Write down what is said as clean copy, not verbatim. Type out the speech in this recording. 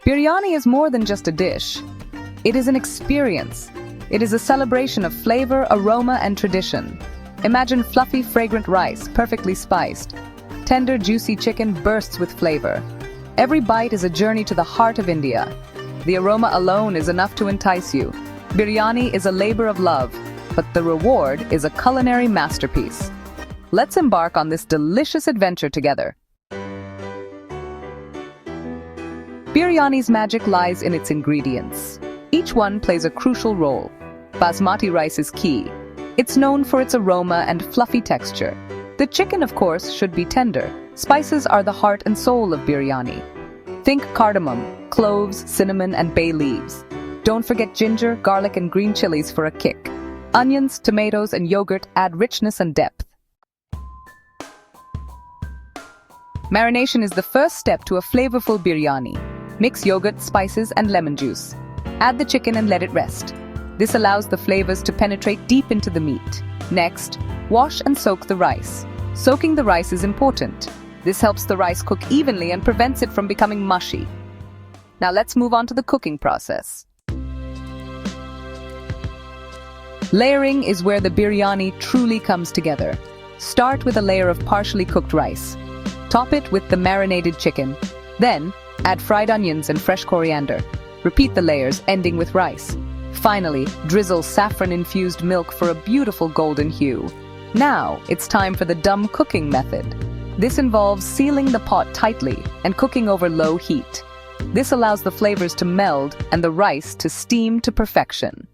Biryani is more than just a dish. It is an experience. It is a celebration of flavor, aroma, and tradition. Imagine fluffy, fragrant rice, perfectly spiced. Tender, juicy chicken bursts with flavor. Every bite is a journey to the heart of India. The aroma alone is enough to entice you. Biryani is a labor of love, but the reward is a culinary masterpiece. Let's embark on this delicious adventure together. Biryani's magic lies in its ingredients. Each one plays a crucial role. Basmati rice is key. It's known for its aroma and fluffy texture. The chicken, of course, should be tender. Spices are the heart and soul of biryani. Think cardamom, cloves, cinnamon, and bay leaves. Don't forget ginger, garlic, and green chilies for a kick. Onions, tomatoes, and yogurt add richness and depth. Marination is the first step to a flavorful biryani. Mix yogurt, spices, and lemon juice. Add the chicken and let it rest. This allows the flavors to penetrate deep into the meat. Next, wash and soak the rice. Soaking the rice is important. This helps the rice cook evenly and prevents it from becoming mushy. Now let's move on to the cooking process. Layering is where the biryani truly comes together. Start with a layer of partially cooked rice. Top it with the marinated chicken. Then, add fried onions and fresh coriander. Repeat the layers, ending with rice. Finally, drizzle saffron-infused milk for a beautiful golden hue. Now, it's time for the dum cooking method. This involves sealing the pot tightly and cooking over low heat. This allows the flavors to meld and the rice to steam to perfection.